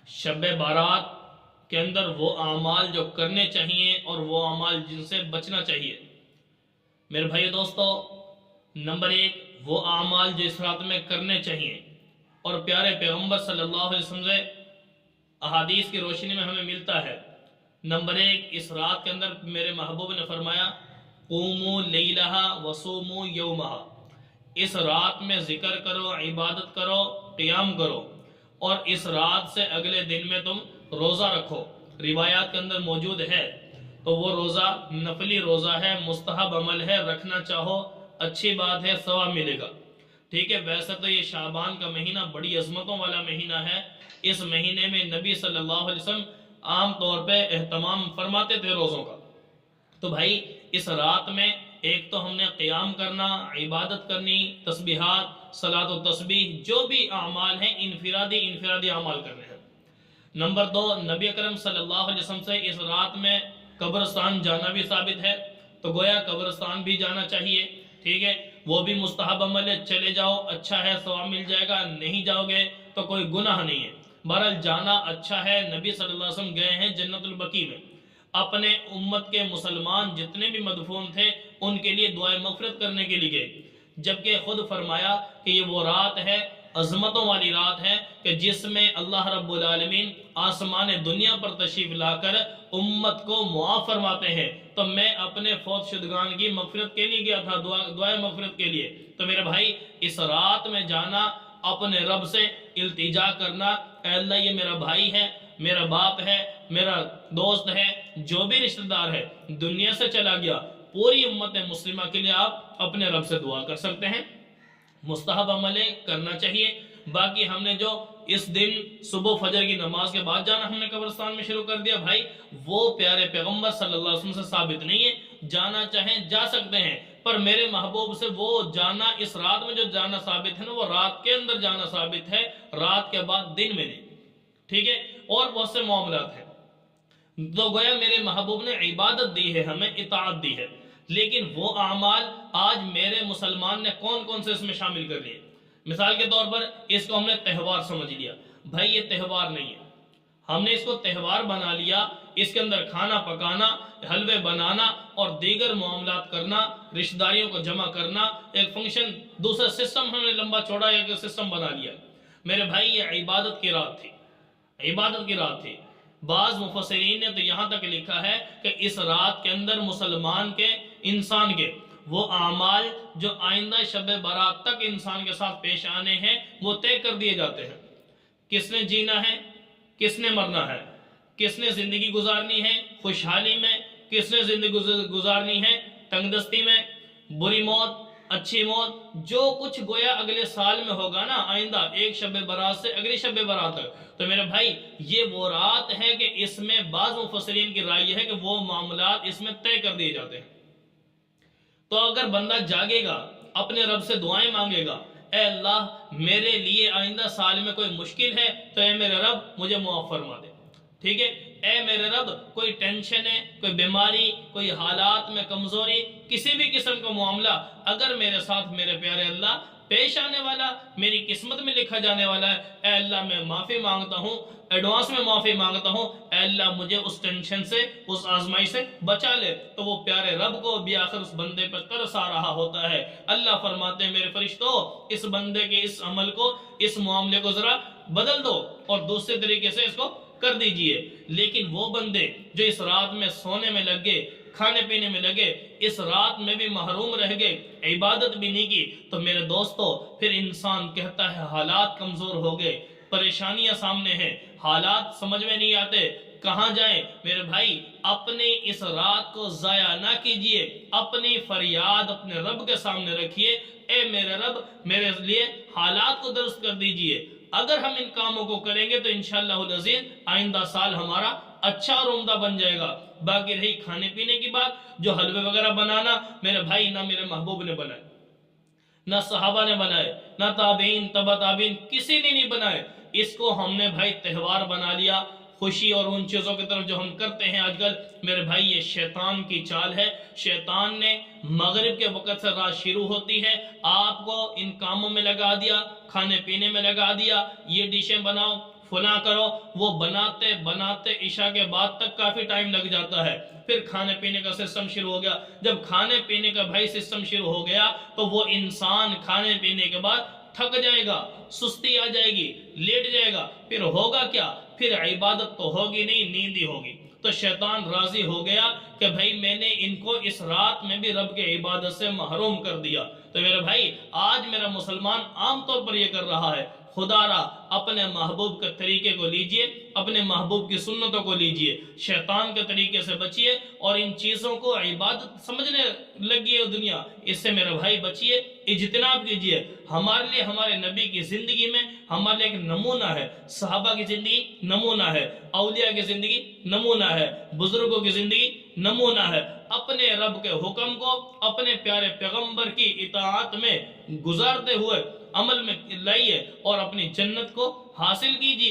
شب بارات کے اندر وہ اعمال جو کرنے چاہیے اور وہ اعمال جن سے بچنا چاہیے۔ میرے بھائی دوستو، نمبر 1 وہ اعمال جو اس رات میں کرنے چاہیے اور پیارے پیغمبر صلی اللہ علیہ وسلم سے احادیث کی روشنی میں ہمیں ملتا ہے۔ نمبر 1 اس رات کے اندر میرے محبوب نے فرمایا قوموا لیلہا وصوموا یومہا، اس رات میں ذکر کرو، عبادت کرو، قیام کرو، اور اس رات سے اگلے دن میں تم روزہ رکھو۔ روایات کے اندر موجود ہے، تو وہ روزہ نفلی روزہ ہے، مستحب عمل ہے، رکھنا چاہو اچھی بات ہے، ثواب ملے گا۔ ٹھیک ہے، ویسے تو یہ شعبان کا مہینہ بڑی عظمتوں والا مہینہ ہے۔ اس مہینے میں نبی صلی اللہ علیہ وسلم عام طور پہ اہتمام فرماتے تھے روزوں کا۔ تو بھائی اس رات میں ایک تو ہم نے قیام کرنا، عبادت کرنی، تسبیحات، صلاۃ و تسبیح، جو بھی اعمال ہیں انفرادی اعمال کرنے ہیں۔ نمبر 2 نبی اکرم صلی اللہ علیہ وسلم سے اس رات میں قبرستان جانا بھی ثابت ہے، تو گویا قبرستان بھی جانا چاہیے۔ ٹھیک ہے، وہ بھی مستحب عمل ہے، چلے جاؤ اچھا ہے، ثواب مل جائے گا، نہیں جاؤ گے تو کوئی گناہ نہیں ہے۔ بہرحال جانا اچھا ہے۔ نبی صلی اللہ علیہ وسلم گئے ہیں جنت البقیع میں، اپنے امت کے مسلمان جتنے بھی مدفون تھے ان کے لیے دعائے مغفرت کرنے کے لیے گئے، جبکہ خود فرمایا کہ یہ وہ رات ہے، عظمتوں والی رات ہے، کہ جس میں اللہ رب العالمین آسمان دنیا پر تشریف لا کر امت کو معاف فرماتے ہیں۔ تو میں اپنے فوت شدگان کی مغفرت کے لیے گیا تھا، دعائے مغفرت کے لیے۔ تو میرے بھائی اس رات میں جانا، اپنے رب سے التجا کرنا، اے اللہ یہ میرا بھائی ہے، میرا باپ ہے، میرا دوست ہے، جو بھی رشتہ دار ہے دنیا سے چلا گیا، پوری امت مسلمہ کے لیے آپ اپنے رب سے دعا کر سکتے ہیں۔ مستحب عملیں کرنا چاہیے۔ باقی ہم نے جو اس دن صبح فجر کی نماز کے بعد جانا ہم نے قبرستان میں شروع کر دیا، بھائی وہ پیارے پیغمبر صلی اللہ علیہ وسلم سے ثابت نہیں ہے۔ جانا چاہیں جا سکتے ہیں، پر میرے محبوب سے وہ جانا، اس رات میں جو جانا ثابت ہے نا، وہ رات کے اندر جانا ثابت ہے، رات کے بعد دن میں نہیں۔ ٹھیک ہے، اور بہت سے معاملات ہیں۔ تو گویا میرے محبوب نے عبادت دی ہے، ہمیں اطاعت دی ہے، لیکن وہ اعمال آج میرے مسلمان نے کون کون سے اس میں شامل کر لیے۔ مثال کے طور پر اس کو ہم نے تہوار سمجھ لیا، بھائی یہ تہوار نہیں ہے، ہم نے اس کو تہوار بنا لیا۔ اس کے اندر کھانا پکانا، حلوے بنانا اور دیگر معاملات کرنا، رشتہ داریوں کو جمع کرنا، ایک فنکشن، دوسرا سسٹم ہم نے لمبا چوڑا ایک سسٹم بنا لیا۔ میرے بھائی یہ عبادت کی رات تھی، عبادت کی رات تھی۔ بعض مفسرین نے تو یہاں تک لکھا ہے کہ اس رات کے اندر مسلمان کے، انسان کے وہ اعمال جو آئندہ شب برات تک انسان کے ساتھ پیش آنے ہیں وہ طے کر دیے جاتے ہیں۔ کس نے جینا ہے، کس نے مرنا ہے، کس نے زندگی گزارنی ہے خوشحالی میں، کس نے زندگی گزارنی ہے تنگ دستی میں، بری موت، اچھی موت، جو کچھ گویا اگلے سال میں ہوگا نا، آئندہ ایک شب برات سے اگلی شب برات تک۔ تو میرے بھائی یہ وہ رات ہے کہ اس میں بعض مفسرین کی رائے ہے کہ وہ معاملات اس میں طے کر دیے جاتے ہیں۔ تو اگر بندہ جاگے گا، اپنے رب سے دعائیں مانگے گا، اے اللہ میرے لیے آئندہ سال میں کوئی مشکل ہے تو اے میرے رب مجھے معاف فرما دے۔ ٹھیک ہے، اے میرے رب کوئی ٹینشن ہے، کوئی بیماری، کوئی حالات میں کمزوری، کسی بھی قسم کا معاملہ اگر میرے ساتھ میرے پیارے اللہ پیش آنے والا، میری قسمت میں لکھا جانے والا ہے، اے اللہ میں معافی مانگتا ہوں، ایڈوانس میں معافی مانگتا ہوں، اے اللہ مجھے اس ٹینشن سے، اس آزمائی سے بچا لے۔ تو وہ پیارے رب کو بھی آخر اس بندے پر ترس آ رہا ہوتا ہے۔ اللہ فرماتے ہیں میرے فرشتوں اس بندے کے اس عمل کو، اس معاملے کو ذرا بدل دو اور دوسرے طریقے سے اس کو کر دیجئے۔ لیکن وہ بندے جو اس رات میں سونے میں لگ گئے، کھانے پینے میں لگے، اس رات میں بھی محروم رہ گئے، عبادت بھی نہیں کی، تو میرے دوستو پھر انسان کہتا ہے حالات کمزور ہو گئے، پریشانیاں سامنے ہیں، حالات سمجھ میں نہیں آتے، کہاں جائیں۔ میرے بھائی اپنی اس رات کو ضائع نہ کیجئے، اپنی فریاد اپنے رب کے سامنے رکھیے، اے میرے رب میرے لیے حالات کو درست کر دیجئے۔ اگر ہم ان کاموں کو کریں گے تو انشاءاللہ العزیز آئندہ سال ہمارا اچھا اور عمدہ بن جائے گا۔ باقی رہی کھانے پینے کی بات، جو حلوے وغیرہ بنانا، میرے بھائی نہ میرے محبوب نے بنائے، نہ صحابہ نے بنائے، نہ تابعین تبع تابعین کسی نے نہیں بنائے۔ اس کو ہم نے بھائی تہوار بنا لیا، خوشی اور ان چیزوں کی طرف جو ہم کرتے ہیں آج کل، میرے بھائی یہ شیطان کی چال ہے۔ شیطان نے مغرب کے وقت سے رات شروع ہوتی ہے، آپ کو ان کاموں میں لگا دیا، کھانے پینے میں لگا دیا، یہ ڈشیں بناؤ، فلاں کرو، وہ بناتے بناتے عشاء کے بعد تک کافی ٹائم لگ جاتا ہے۔ پھر کھانے پینے کا سسٹم شروع ہو گیا۔ جب کھانے پینے کا بھائی سسٹم شروع ہو گیا تو وہ انسان کھانے پینے کے بعد تھک جائے گا، سستی آ جائے گی، لیٹ جائے گا، پھر ہوگا کیا؟ پھر عبادت تو ہوگی نہیں، نیند ہی ہوگی۔ تو شیطان راضی ہو گیا کہ بھائی میں نے ان کو اس رات میں بھی رب کے عبادت سے محروم کر دیا۔ تو میرے بھائی آج میرا مسلمان عام طور پر یہ کر رہا ہے۔ خدا را اپنے محبوب کے طریقے کو لیجئے، اپنے محبوب کی سنتوں کو لیجئے، شیطان کے طریقے سے بچیے اور ان چیزوں کو عبادت سمجھنے لگیے دنیا، اس سے میرے بھائی بچیے، اجتناب کیجئے۔ ہمارے لیے ہمارے نبی کی زندگی میں ہمارے لیے ایک نمونہ ہے، صحابہ کی زندگی نمونہ ہے، اولیاء کی زندگی نمونہ ہے، بزرگوں کی زندگی نمونہ ہے۔ اپنے رب کے حکم کو اپنے پیارے پیغمبر کی اطاعت میں گزارتے ہوئے عمل میں لائیے اور اپنی جنت کو حاصل کیجیے۔